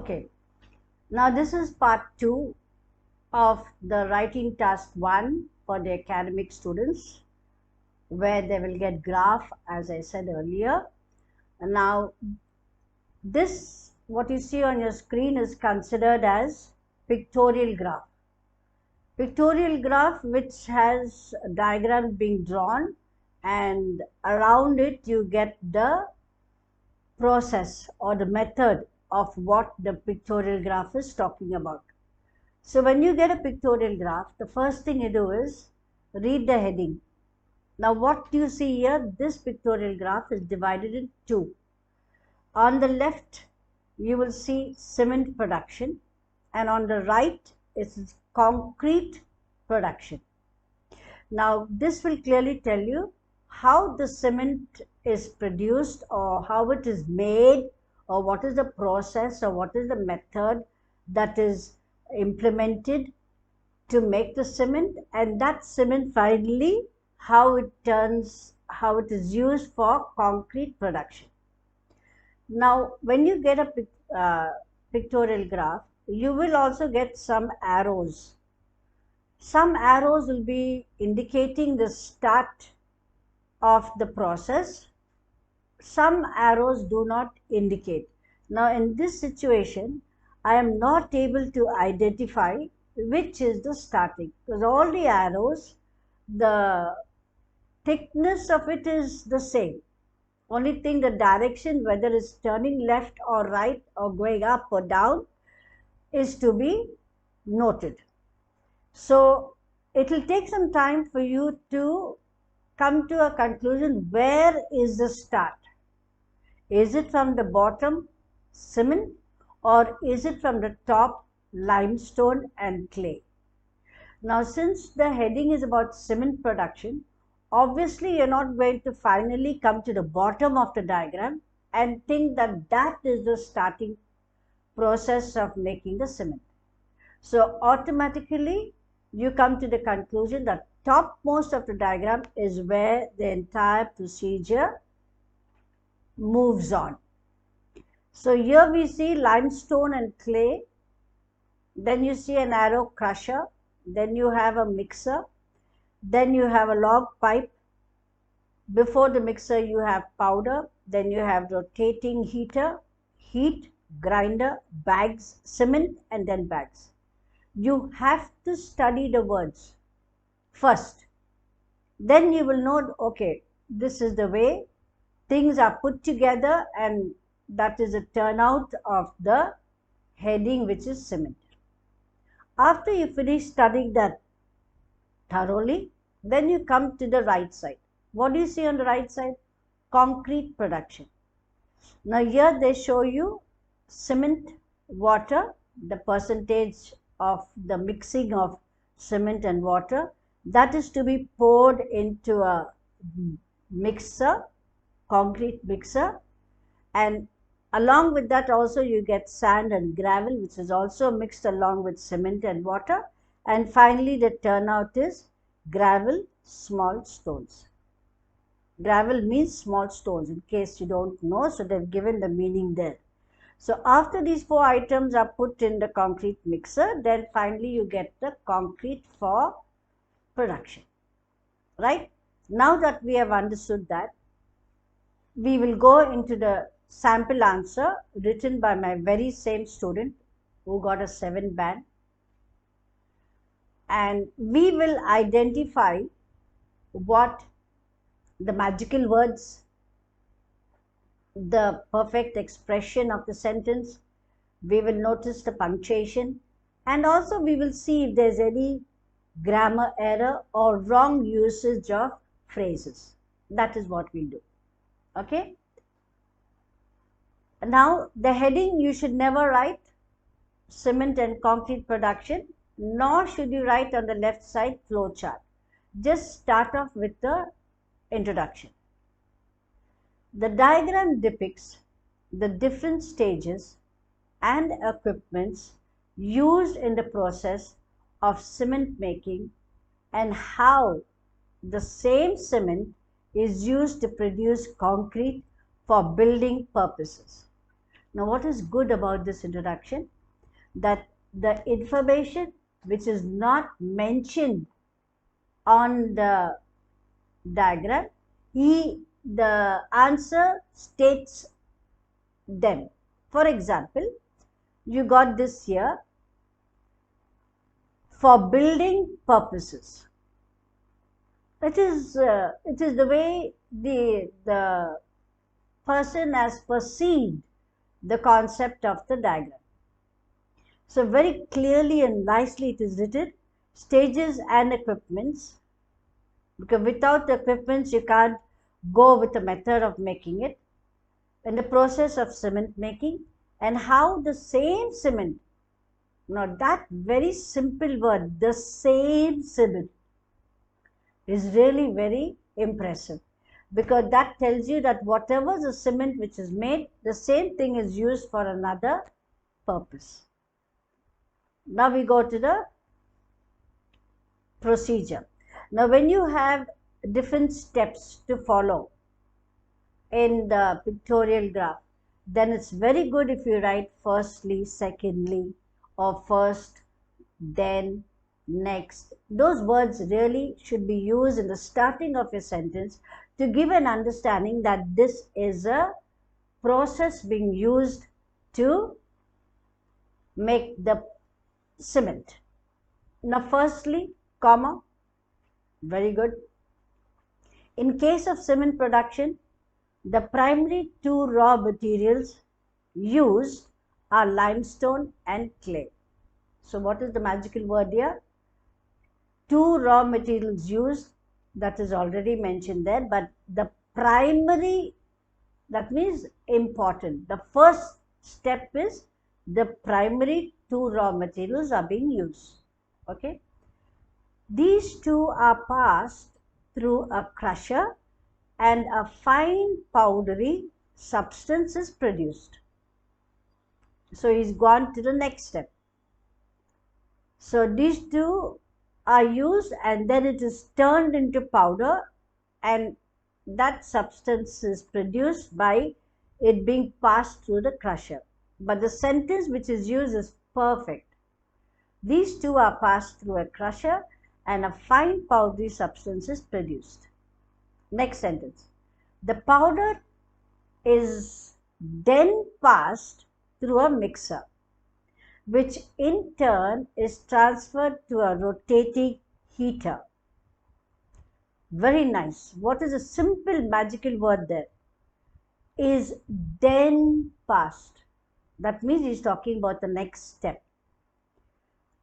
Okay, now this is part 2 of the writing task 1 for the academic students, where they will get graph, as I said earlier. And now this, what you see on your screen, is considered as pictorial graph. Pictorial graph, which has a diagram being drawn, and around it you get the process or the method of what the pictorial graph is talking about. So when you get a pictorial graph, the first thing you do is read the heading. Now what you see here, this pictorial graph is divided in two. On the left, you will see cement production, and on the right is concrete production. Now this will clearly tell you how the cement is produced, or how it is made, or what is the process, or what is the method that is implemented to make the cement, and that cement finally how it is used for concrete production. Now when you get a pictorial graph, you will also get some arrows. Some arrows will be indicating the start of the process. Some arrows do not indicate. Now in this situation, I am not able to identify which is the starting, because all the arrows, the thickness of it is the same. Only thing, the direction, whether it's turning left or right or going up or down, is to be noted. So it will take some time for you to come to a conclusion. Where is the start? Is it from the bottom, cement, or is it from the top, limestone and clay? Now since the heading is about cement production, obviously you're not going to finally come to the bottom of the diagram and think that that is the starting process of making the cement. So automatically you come to the conclusion that topmost of the diagram is where the entire procedure moves on. So here we see limestone and clay, then you see an aero crusher, then you have a mixer, then you have a log pipe, before the mixer you have powder, then you have rotating heater, heat, grinder, bags, cement, and then bags. You have to study the words first. Then you will know, okay, this is the way things are put together, and that is a turnout of the heading, which is cement. After you finish studying that thoroughly, then you come to the right side. What do you see on the right side? Concrete production. Now here they show you cement, water, the percentage of the mixing of cement and water that is to be poured into a mixer, concrete mixer, and along with that also you get sand and gravel, which is also mixed along with cement and water, and finally the turnout is gravel, small stones. Gravel means small stones, in case you don't know, so they've given the meaning there. So after these four items are put in the concrete mixer, then finally you get the concrete for production. Right? Now that we have understood that, we will go into the sample answer written by my very same student who got a 7 band. And we will identify what the magical words, the perfect expression of the sentence, we will notice the punctuation, and also we will see if there's any grammar error or wrong usage of phrases. That is what we'll do. Okay? Now the heading, you should never write cement and concrete production, nor should you write on the left side flow chart. Just start off with the introduction. The diagram depicts the different stages and equipments used in the process of cement making, and how the same cement is used to produce concrete for building purposes. Now, what is good about this introduction? That the information which is not mentioned on the diagram, the answer states them. For example, you got this here, for building purposes. It is the way the person has perceived the concept of the diagram. So very clearly and nicely it is written, stages and equipments, because without the equipments you can't go with the method of making it, and the process of cement making, and how the same cement, now that very simple word, the same cement, is really very impressive, because that tells you that whatever the cement which is made, the same thing is used for another purpose. Now we go to the procedure. Now when you have different steps to follow in the pictorial graph, then it's very good if you write firstly, secondly, or first, then, next. Those words really should be used in the starting of your sentence to give an understanding that this is a process being used to make the cement. Now firstly, comma, very good. In case of cement production, the primary two raw materials used are limestone and clay. So what is the magical word here? Two raw materials used, that is already mentioned there, but the primary, that means important. The first step is the primary two raw materials are being used. Okay. These two are passed through a crusher and a fine powdery substance is produced. So he's gone to the next step. So these two are used and then it is turned into powder, and that substance is produced by it being passed through the crusher. But the sentence which is used is perfect. These two are passed through a crusher and a fine powdery substance is produced. Next sentence. The powder is then passed through a mixer, which in turn is transferred to a rotating heater. Very nice. What is a simple magical word there? Is then passed. That means he's talking about the next step.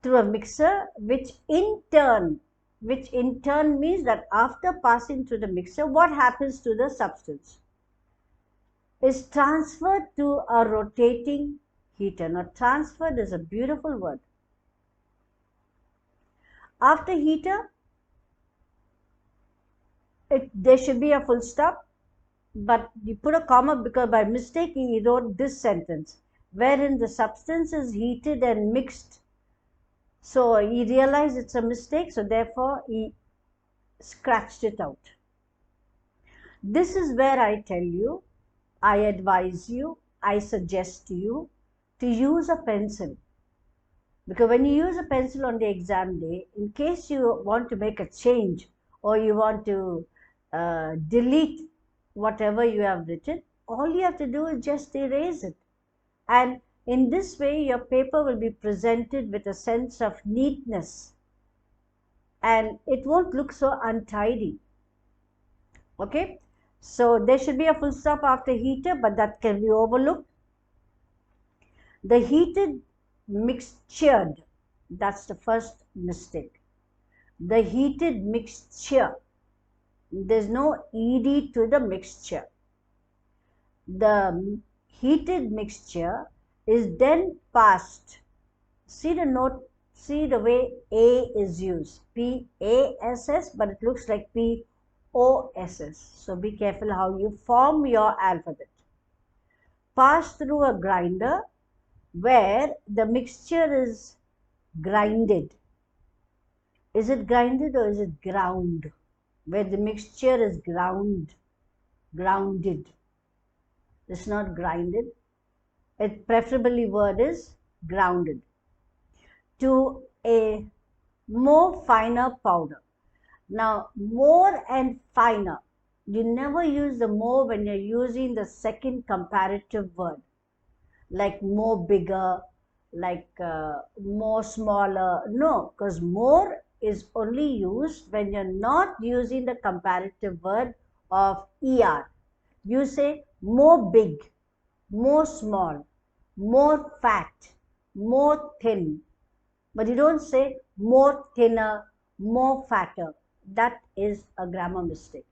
Through a mixer, which in turn means that after passing through the mixer, what happens to the substance? Is transferred to a rotating heater. Now, transferred is a beautiful word. After heater, there should be a full stop, but you put a comma because by mistake he wrote this sentence, wherein the substance is heated and mixed. So he realized it's a mistake, so therefore he scratched it out. This is where I tell you, I advise you, I suggest to you to use a pencil. Because when you use a pencil on the exam day, in case you want to make a change or you want to delete whatever you have written, all you have to do is just erase it. And in this way, your paper will be presented with a sense of neatness and it won't look so untidy. Okay? So there should be a full stop after heater, but that can be overlooked. The heated mixtured, that's the first mistake. The heated mixture, there's no ed to the mixture. The heated mixture is then passed. See the note, see the way A is used, P-A-S-S, but it looks like P-O-S-S. So be careful how you form your alphabet. Pass through a grinder where the mixture is grinded. Is it grinded or is it ground? Where the mixture is grounded. It's not grinded. It preferably word is grounded to a more finer powder. Now, more and finer. You never use the more when you're using the second comparative word, like more bigger, like more smaller. No, because more is only used when you're not using the comparative word of er. You say more big, more small, more fat, more thin, but you don't say more thinner, more fatter. That is a grammar mistake.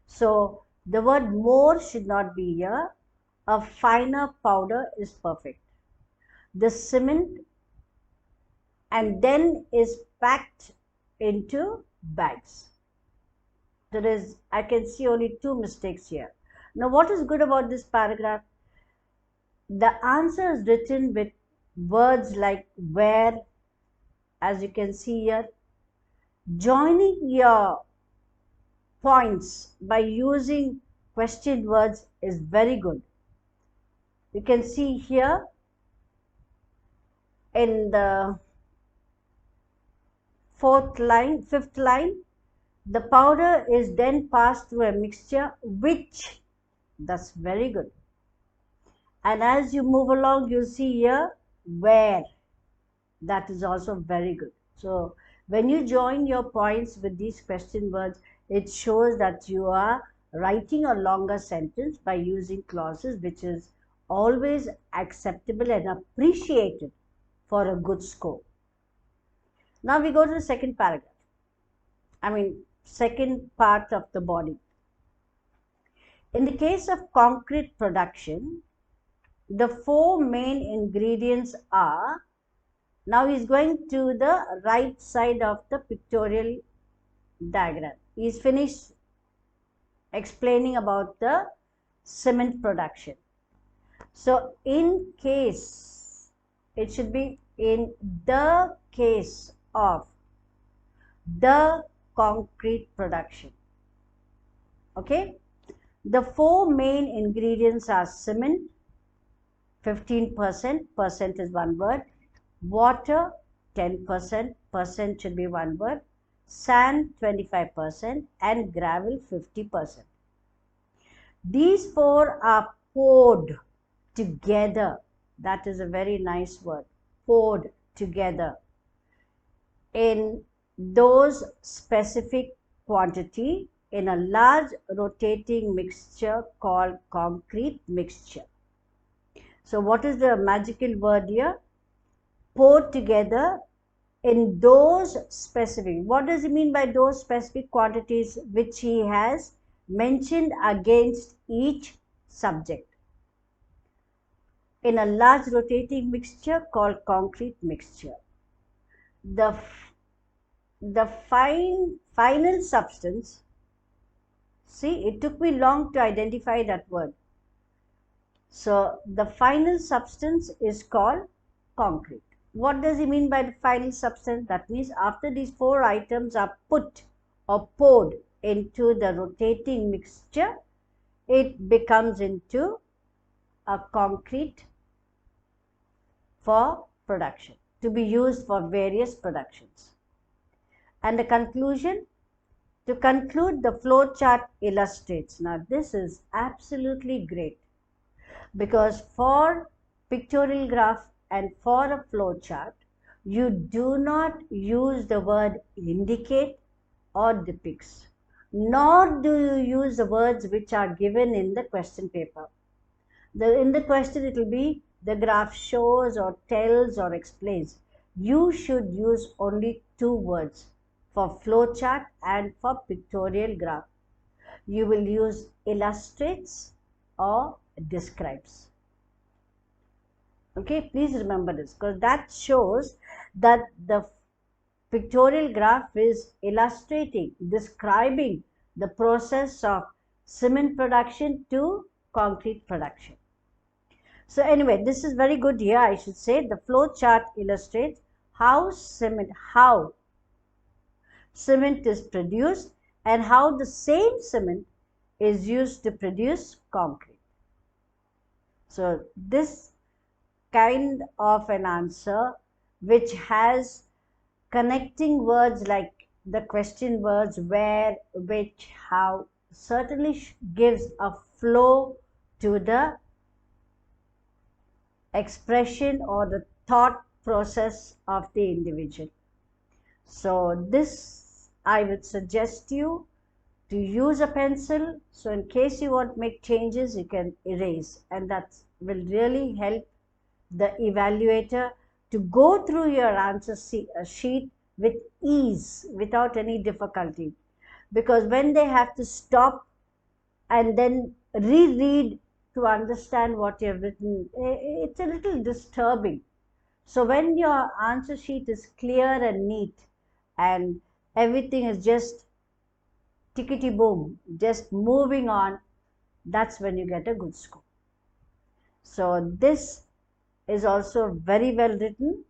So the word more should not be here. A finer powder is perfect. The cement and then is packed into bags. I can see only two mistakes here. Now, what is good about this paragraph? The answer is written with words like where, as you can see here. Joining your points by using question words is very good. You can see here in the fifth line, the powder is then passed through a mixture which, that's very good. And as you move along, you see here where, that is also very good. So when you join your points with these question words, it shows that you are writing a longer sentence by using clauses, which is always acceptable and appreciated for a good score. Now we go to the second paragraph. Second part of the body. In the case of concrete production, the four main ingredients are, now he's going to the right side of the pictorial diagram. He's finished explaining about the cement production. So in case, it should be in the case of the concrete production. Okay? The four main ingredients are cement, 15%, percent is one word, water, 10%, percent should be one word, sand, 25%, and gravel, 50%. These four are poured together. That is a very nice word, poured together in those specific quantity in a large rotating mixture called concrete mixture. So what is the magical word here? Poured together in those specific. What does he mean by those specific quantities which he has mentioned against each subject? In a large rotating mixture called concrete mixture. The final substance, see, it took me long to identify that word. So the final substance is called concrete. What does he mean by the final substance? That means after these four items are put or poured into the rotating mixture, it becomes into a concrete for production, to be used for various productions. And the conclusion, to conclude, the flow chart illustrates. Now this is absolutely great, because for pictorial graph and for a flow chart, you do not use the word indicate or depicts, nor do you use the words which are given in the question paper. In the question it will be the graph shows or tells or explains. You should use only two words for flow chart and for pictorial graph. You will use illustrates or describes. Okay, please remember this, because that shows that the pictorial graph is illustrating, describing the process of cement production to concrete production. So anyway, this is very good here. I should say the flow chart illustrates how cement is produced and how the same cement is used to produce concrete. So this kind of an answer which has connecting words like the question words where, which, how, certainly gives a flow to the expression or the thought process of the individual. So this I would suggest you to use a pencil. So in case you want to make changes, you can erase, and that will really help the evaluator to go through your answer sheet with ease without any difficulty. Because when they have to stop and then reread to understand what you have written, it's a little disturbing. So when your answer sheet is clear and neat and everything is just tickety boom, just moving on, that's when you get a good score. So this is also very well written.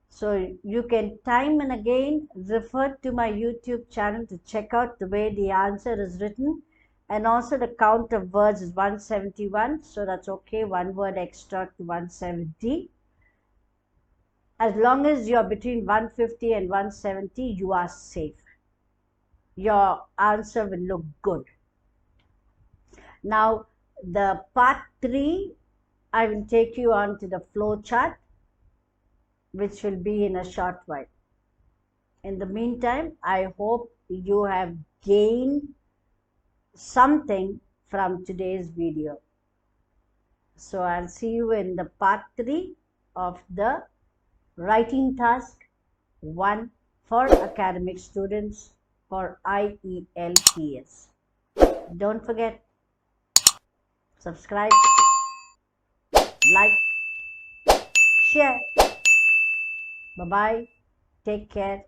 So you can time and again refer to my YouTube channel to check out the way the answer is written. And also the count of words is 171. So that's okay, one word extra to 170. As long as you're between 150 and 170, you are safe. Your answer will look good. Now, the part 3, I will take you on to the flow chart, which will be in a short while. In the meantime, I hope you have gained something from today's video. So I'll see you in the part 3 of the writing task 1 for academic students for IELTS. Don't forget, subscribe, like, share. Bye-bye. Take care.